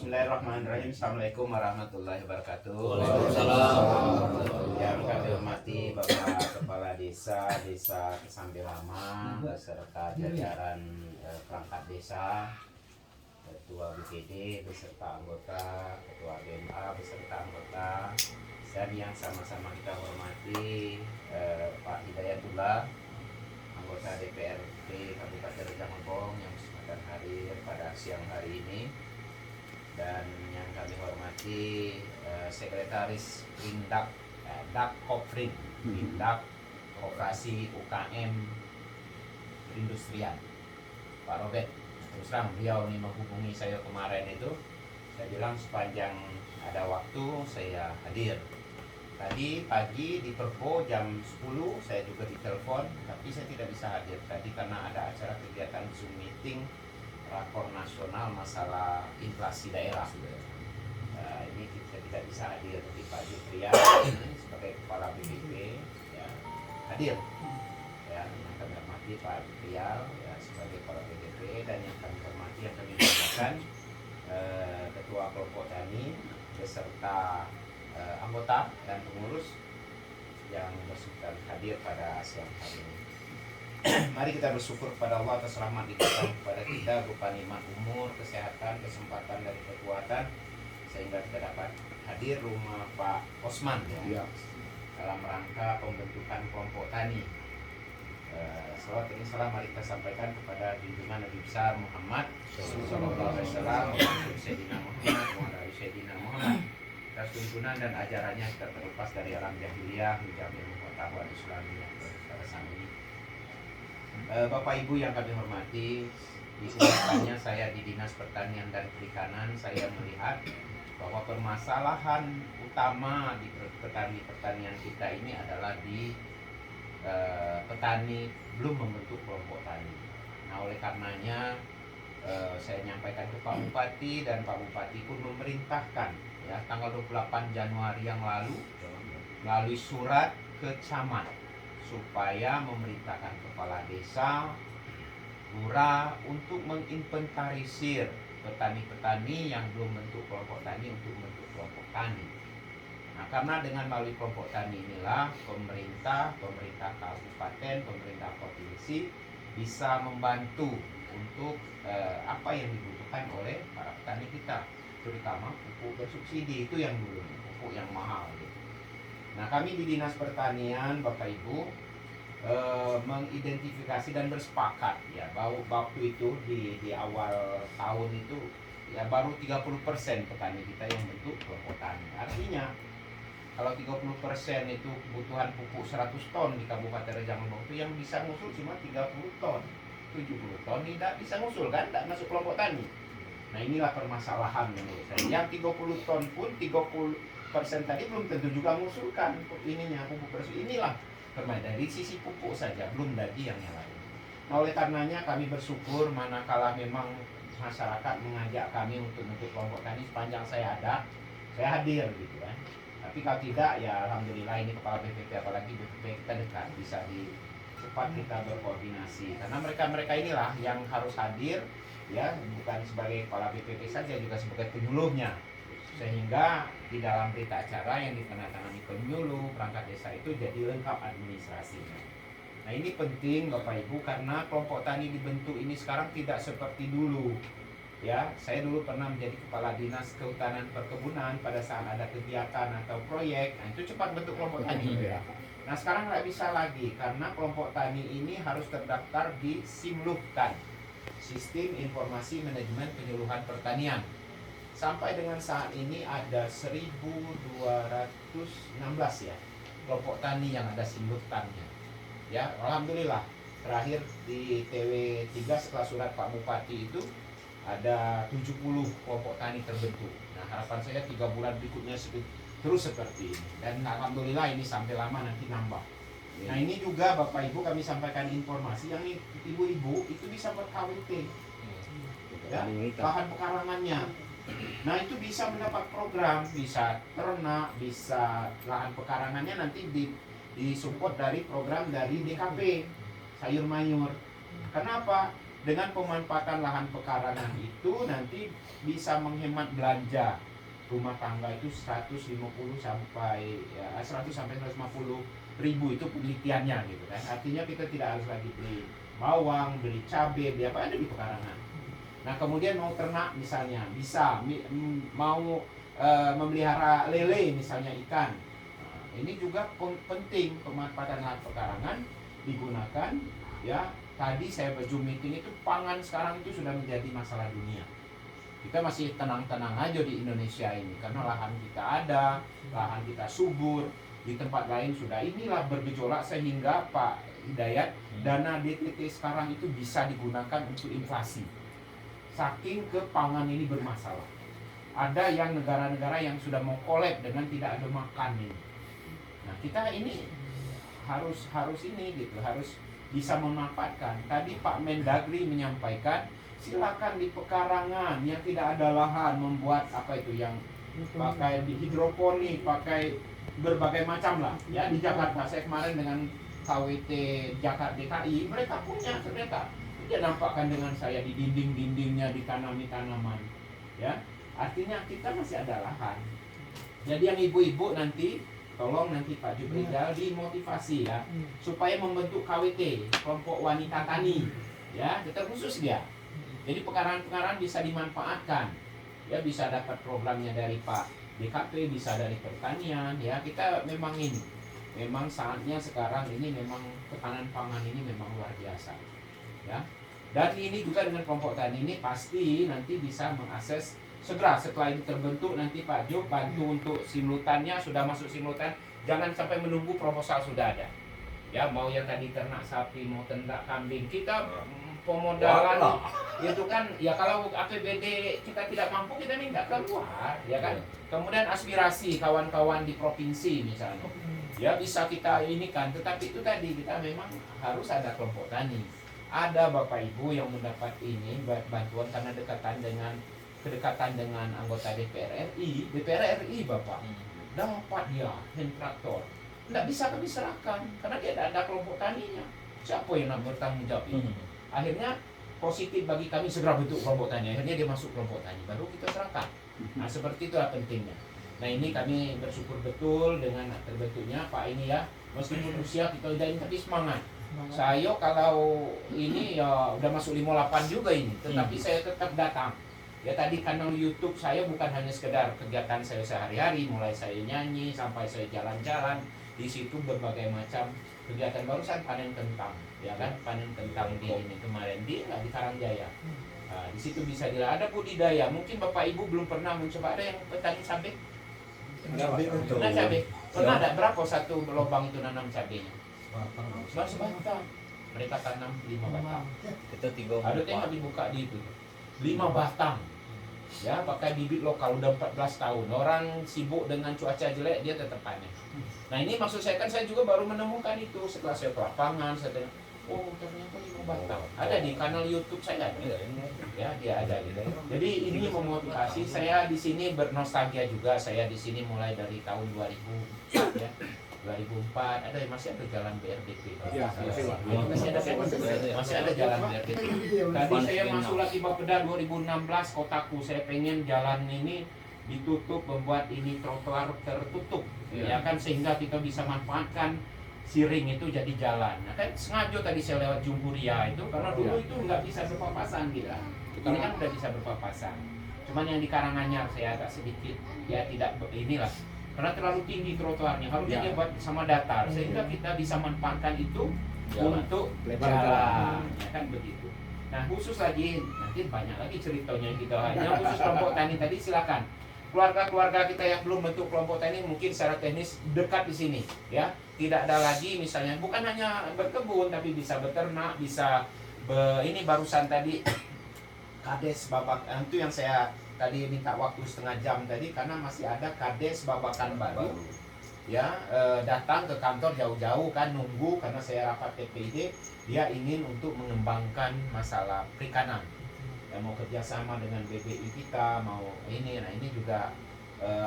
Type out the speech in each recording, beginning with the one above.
Bismillahirrahmanirrahim. Assalamualaikum warahmatullahi wabarakatuh. Waalaikumsalam. Yang kami hormati Bapak Kepala Desa Kesambilama beserta jajaran perangkat desa, Ketua BPD beserta anggota, Ketua BMA beserta anggota, dan yang sama-sama kita hormati Pak Hidayatullah, anggota DPRD Kabupaten Rejang Lebong yang kesempatan hadir pada siang hari ini, dan yang kami hormati Sekretaris Indak Koprin Indak Koperasi UKM Perindustrian, Pak Robert. Terus terang beliau ini menghubungi saya kemarin itu, saya bilang sepanjang ada waktu saya hadir. Tadi pagi di Perpo jam 10 saya juga ditelepon, tapi saya tidak bisa hadir tadi karena ada acara kegiatan Zoom meeting rakor nasional masalah inflasi daerah. Ini saya tidak bisa hadir, tapi Pak Juprian sebagai kepala BPP ya, hadir. Ya, yang kami hormati Pak Juprian ya, sebagai kepala BPP, dan yang kami hormati yang kami muliakan Ketua Kelompok Tani beserta anggota dan pengurus yang bersedia hadir pada siang hari ini. Mari kita bersyukur kepada Allah atas rahmat limpahan kepada kita berupa nikmat umur, kesehatan, kesempatan dan kekuatan sehingga kita dapat hadir rumah Pak Osman ya, dalam rangka pembentukan kelompok tani. Salawat dan salam mari kita sampaikan kepada junjungan Nabi besar Muhammad sallallahu alaihi wasallam, Sayyidina Muhammad wa ala Sayyidina Muhammad. Atas tuntunan dan ajarannya kita terlepas dari alam jahiliyah menjamin pengetahuan Islami yang pada ini. Bapak Ibu yang kami hormati, di sini saya di Dinas Pertanian dan Perikanan, saya melihat bahwa permasalahan utama di petani pertanian kita ini adalah di petani belum membentuk kelompok tani. Nah, oleh karenanya saya menyampaikan ke Pak Bupati, dan Pak Bupati pun memerintahkan ya tanggal 28 Januari yang lalu melalui surat ke camat supaya memerintahkan kepala desa, lurah untuk menginventarisir petani-petani yang belum bentuk kelompok tani untuk bentuk kelompok tani. Nah, karena dengan melalui kelompok tani inilah pemerintah kabupaten, pemerintah provinsi bisa membantu untuk apa yang dibutuhkan oleh para petani kita, terutama pupuk bersubsidi, itu yang dulu pupuk yang mahal gitu. Nah, kami di Dinas Pertanian, Bapak Ibu, mengidentifikasi dan bersepakat ya bahwa waktu itu di awal tahun itu ya baru 30% petani kita yang bentuk kelompok tani. Artinya kalau 30% itu kebutuhan pupuk 100 ton di Kabupaten Rejang Lebong itu yang bisa ngusul cuma 30 ton. 70 ton tidak bisa ngusul kan, tidak masuk kelompok tani. Nah, inilah permasalahan menurut saya. Yang 30 ton pun 30% tadi belum tentu juga mengusulkan ininya pupuk bersubsidi. Inilah permainan dari sisi pupuk saja, belum lagi yang lain. Nah, oleh karenanya kami bersyukur manakala memang masyarakat mengajak kami untuk bentuk kelompok tani, sepanjang saya ada, saya hadir gitu kan. Tapi kalau tidak ya alhamdulillah, ini kepala BPP, apalagi BPP kita dekat, bisa cepat kita berkoordinasi. Karena mereka inilah yang harus hadir ya, bukan sebagai kepala BPP saja, juga sebagai penyuluhnya, sehingga di dalam berita acara yang ditandatangani penyuluh perangkat desa itu jadi lengkap administrasinya. Nah, ini penting Bapak Ibu, karena kelompok tani dibentuk ini sekarang tidak seperti dulu ya. Saya dulu pernah menjadi kepala dinas kehutanan perkebunan, pada saat ada kegiatan atau proyek, nah itu cepat bentuk kelompok tani ya. Nah, sekarang nggak bisa lagi, karena kelompok tani ini harus terdaftar di Simluktan, Sistem Informasi Manajemen Penyuluhan Pertanian. Sampai dengan saat ini ada 1.216 ya kelompok tani yang ada simultannya. Ya, alhamdulillah terakhir di TW3 setelah surat Pak Bupati itu ada 70 kelompok tani terbentuk. Nah, harapan saya 3 bulan berikutnya terus seperti ini, dan alhamdulillah ini sampai lama nanti nambah. Nah, ini juga Bapak Ibu kami sampaikan informasi yang ibu-ibu itu bisa ber-KWT ya, bahan pekarangannya. Nah, itu bisa mendapat program, bisa ternak, bisa lahan pekarangannya nanti disupport dari program dari DKP sayur mayur. Kenapa? dengan pemanfaatan lahan pekarangan itu nanti bisa menghemat belanja rumah tangga itu 150 sampai 100 sampai 150 ribu, itu penelitiannya gitu kan. Artinya kita tidak harus lagi beli bawang, beli cabai, beli apa, ada di pekarangan. Nah kemudian mau ternak misalnya bisa, mau memelihara lele misalnya, ikan. Nah, ini juga penting pemanfaatan lahan pekarangan digunakan ya. Tadi saya Zoom meeting itu, pangan sekarang itu sudah menjadi masalah dunia. Kita masih tenang-tenang aja di Indonesia ini karena lahan kita ada, lahan kita subur. Di tempat lain sudah inilah bergejolak sehingga Pak Hidayat, dana DTT sekarang itu bisa digunakan untuk inflasi. Saking ke pangan ini bermasalah. Ada yang negara-negara yang sudah mau kolab dengan tidak ada makan ini. Nah kita ini harus ini gitu, harus bisa memanfaatkan. Tadi Pak Mendagri menyampaikan, silakan di pekarangan yang tidak ada lahan membuat apa itu yang pakai di hidroponik, pakai berbagai macam lah. Ya di Jakarta saya kemarin dengan KWT Jakarta DKI, mereka punya ternyata. Dia nampakkan dengan saya di dinding-dindingnya ditanami tanaman. Ya, artinya kita masih ada lahan. Jadi yang ibu-ibu nanti tolong nanti Pak Jubrizal dimotivasi ya, supaya membentuk KWT, kelompok wanita tani ya, kita khusus dia. Jadi pekarangan-pekarangan bisa dimanfaatkan ya, bisa dapat programnya dari Pak DKP, bisa dari pertanian ya. Kita memang ini, memang saatnya sekarang ini, memang ketahanan pangan ini memang luar biasa ya. Dan ini juga dengan kelompok tani ini pasti nanti bisa mengakses segera setelah ini terbentuk. Nanti Pak Job bantu untuk simultannya, sudah masuk simultan, jangan sampai menunggu proposal sudah ada ya. Mau yang tadi ternak sapi, mau ternak kambing, kita pemodalan itu kan ya, kalau APBD kita tidak mampu, kita minta keluar ya kan. Kemudian aspirasi kawan-kawan di provinsi misalnya ya bisa kita ini kan, tetapi itu tadi kita memang harus ada kelompok tani, ada Bapak Ibu yang mendapat ini bantuan karena kedekatan dengan anggota DPR RI Bapak dapat dia hand traktor, tidak bisa kami serahkan karena dia tidak ada kelompok taninya. Siapa yang nak bertanggung jawab ini? Akhirnya positif bagi kami segera bentuk kelompok tani. Akhirnya dia masuk kelompok tani, baru kita serahkan. Nah seperti itulah pentingnya. Nah ini kami bersyukur betul dengan terbentuknya Pak ini ya. Meskipun usia kita udah ini, tapi semangat. Saya kalau ini ya udah masuk 58 juga ini, tetapi saya tetap datang. Ya tadi kanal YouTube saya bukan hanya sekedar kegiatan saya sehari-hari, mulai saya nyanyi sampai saya jalan-jalan. Di situ berbagai macam kegiatan, barusan panen kentang, ya kan, panen kentang di ini kemarin di Karangjaya. Nah, di situ bisa dilihat ada budidaya. Mungkin Bapak Ibu belum pernah mencoba, ada yang petani cabai? Nah, cabai. Pernah ada berapa satu lubang itu nanam cabainya? Sebatang. Mereka tanam 5 batang. Kita 3. Ada tengok dibuka di itu. 5 batang. Ya, pakai bibit lokal udah 14 tahun. Orang sibuk dengan cuaca jelek, dia tetap panen. Nah, ini maksud saya kan, saya juga baru menemukan itu setelah saya ke lapangan, saya tanya, oh ternyata 5 batang. Ada di kanal YouTube saya ada. Ya, dia ada gitu. Jadi ini memotivasi saya di sini, bernostalgia juga. Saya di sini mulai dari tahun 2004 ya. 2004 ada, masih ada jalan BRDP. Ya, masih ada jalan BRDP. Tadi saya masuk lagi Bapeda 2016 kotaku, saya pengen jalan ini ditutup, membuat ini trotoar tertutup ya kan, sehingga kita bisa manfaatkan Siring itu jadi jalan. Nah kan sengaja tadi saya lewat Jumhuria itu karena dulu itu nggak bisa berpapasan gitu. Ini kan udah bisa berpapasan. Cuman yang di Karanganyar saya agak sedikit ya tidak inilah, karena terlalu tinggi trotoarnya, harusnya dia buat sama datar sehingga kita bisa manfaatkan itu untuk jalan, ya kan begitu. Nah khusus lagi, nanti banyak lagi ceritanya kita, hanya khusus kelompok tani tadi silakan. Keluarga-keluarga kita yang belum bentuk kelompok tani mungkin secara teknis dekat di sini ya. Tidak ada lagi misalnya bukan hanya berkebun tapi bisa beternak, bisa ini barusan tadi kades babak itu yang saya tadi minta waktu setengah jam tadi karena masih ada kades babakan baru ya, datang ke kantor jauh-jauh kan, nunggu karena saya rapat TPID, dia ingin untuk mengembangkan masalah perikanan ya, mau kerjasama dengan BBI kita, mau ini. Nah ini juga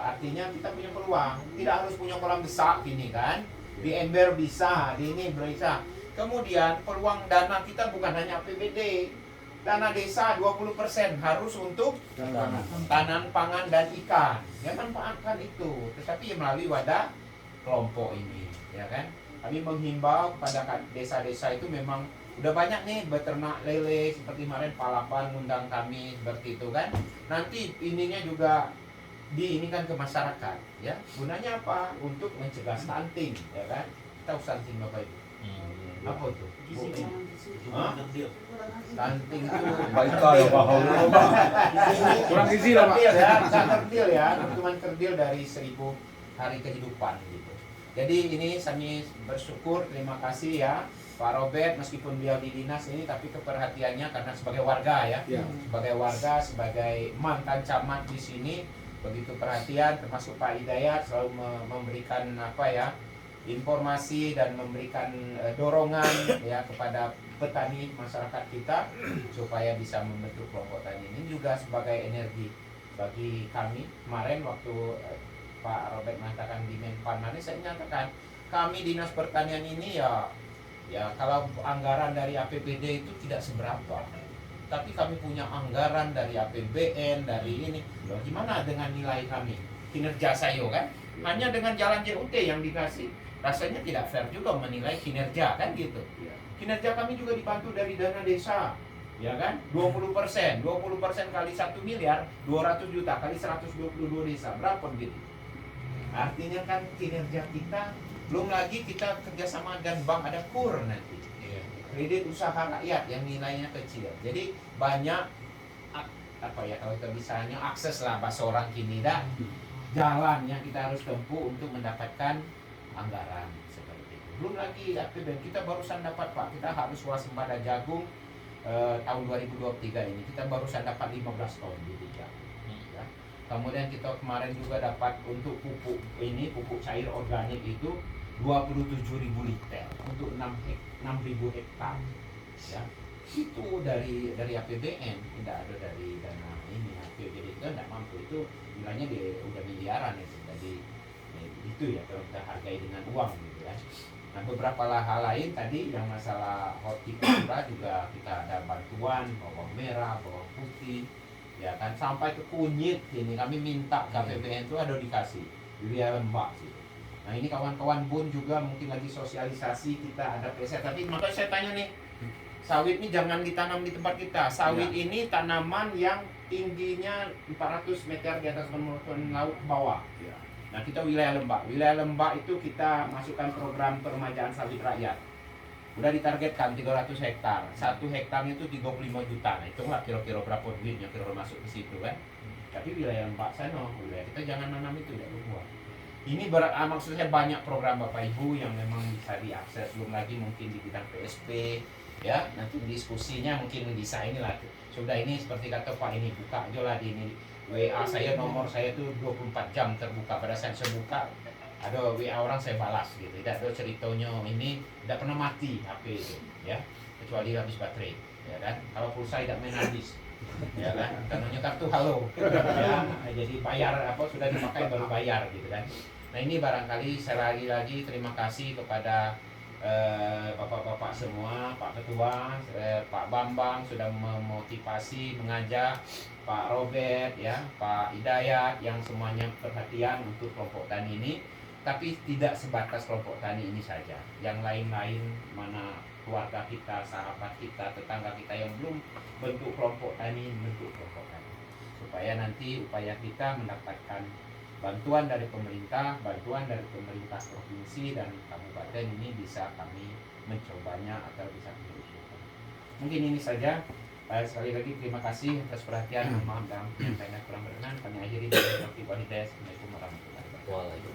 artinya kita punya peluang, tidak harus punya kolam besar gini kan, di ember bisa, di ini bisa. Kemudian peluang dana kita bukan hanya APBD, dana desa 20% harus untuk tanam pangan dan ikan. Ya manfaatkan itu, tetapi melalui wadah kelompok ini, ya kan? Kami menghimbau kepada desa-desa itu memang udah banyak nih beternak lele seperti kemarin Palapan ngundang kami seperti itu kan. Nanti ininya juga diinikan ke masyarakat, ya. Gunanya apa? Untuk mencegah stunting, ya kan? Tahu stunting Bapak Ibu? Apa itu? Hah? Stunting itu Baik kalau paham. Kurang gizi lah, Pak. kerdil ya, bukan kerdil ya, cuma kerdil dari 1000 hari kehidupan gitu. Jadi ini kami bersyukur, terima kasih ya Pak Robert, meskipun beliau di dinas ini tapi keperhatiannya karena sebagai warga ya, sebagai warga, sebagai mantan camat di sini begitu perhatian, termasuk Pak Hidayat selalu memberikan apa ya informasi dan memberikan dorongan ya kepada petani masyarakat kita supaya bisa membentuk kelompok tani ini juga sebagai energi bagi kami. Kemarin waktu Pak Robert mengatakan di Menpan, saya nyatakan kami dinas pertanian ini ya kalau anggaran dari APBD itu tidak seberapa, tapi kami punya anggaran dari APBN, dari ini. Loh, gimana dengan nilai kami? Kinerja saya kan? Hanya dengan jalan JUT yang dikasih. Rasanya tidak fair juga menilai kinerja kan gitu. Kinerja kami juga dibantu dari dana desa. Ya kan? 20%. 20% kali 1 miliar, 200 juta kali 122 desa. Berapa gitu? Artinya kan kinerja kita, belum lagi kita kerjasama dengan bank, ada KUR nanti. Kredit usaha rakyat yang nilainya kecil. Jadi banyak apa ya kalau kita misalnya akses lah bahasa orang kini dah jalan yang kita harus tempuh untuk mendapatkan anggaran seperti itu. Belum lagi APBN kita barusan dapat Pak, kita harus waspada jagung tahun 2023 ini kita barusan dapat 15 ton di Liga. Ya. Kemudian kita kemarin juga dapat untuk pupuk ini, pupuk cair organik itu 27.000 liter untuk 6.000 hektar. Ya. Itu dari APBN, tidak ada dari dana ini. APBN itu tidak mampu, itu nilainya udah miliaran itu. Jadi itu ya kalau kita hargai dengan uang gitu ya. Nah beberapa hal lain tadi yang masalah hortikultura juga kita ada bantuan bawang merah, bawang putih, ya kan sampai ke kunyit ini kami minta ke APBN itu ada dikasih wilayah lembah sih. Nah ini kawan-kawan Bun juga mungkin lagi sosialisasi kita ada preset. Tapi makanya saya tanya nih, sawit ini jangan ditanam di tempat kita. Sawit ini tanaman yang tingginya 400 meter di atas permukaan laut ke bawah. Nah kita wilayah lembah. Wilayah lembah itu kita masukkan program peremajaan sawit rakyat. Udah ditargetkan 300 hektar. 1 hektarnya itu 35 juta. Nah hitunglah kira-kira berapa duitnya kira-kira masuk ke situ kan. Tapi wilayah lembah sana, wilayah kita jangan nanam itu, tidak berbuah. Ini maksud saya banyak program Bapak Ibu yang memang bisa diakses. Belum lagi mungkin di bidang PSP ya, nanti diskusinya mungkin bisa inilah. Sudah ini seperti kata Pak ini buka aja lah di ini WA saya, nomor saya itu 24 jam terbuka. Pada saat saya buka ada WA orang saya balas gitu. Tidak ada ceritanya ini tidak pernah mati HP itu ya, kecuali habis baterai ya kan. Kalau pulsa tidak main habis ya kan, karena kartu halo ya, jadi bayar apa sudah dipakai baru bayar gitu kan. Nah ini barangkali saya lagi terima kasih kepada bapak-bapak semua, Pak Ketua, Pak Bambang sudah memotivasi, mengajak Pak Robert ya, Pak Hidayat yang semuanya perhatian untuk kelompok tani ini. Tapi tidak sebatas kelompok tani ini saja, yang lain-lain mana keluarga kita, sahabat kita, tetangga kita yang belum bentuk kelompok tani, bentuk kelompok tani, supaya nanti upaya kita mendapatkan bantuan dari pemerintah provinsi dan kabupaten ini bisa kami mencobanya atau bisa kami usulkan. Mungkin ini saja. Sekali lagi terima kasih atas perhatian. Maaf dan penyampaian kurang berkenan. Kami akhiri dengan Assalamualaikum warahmatullahi wabarakatuh.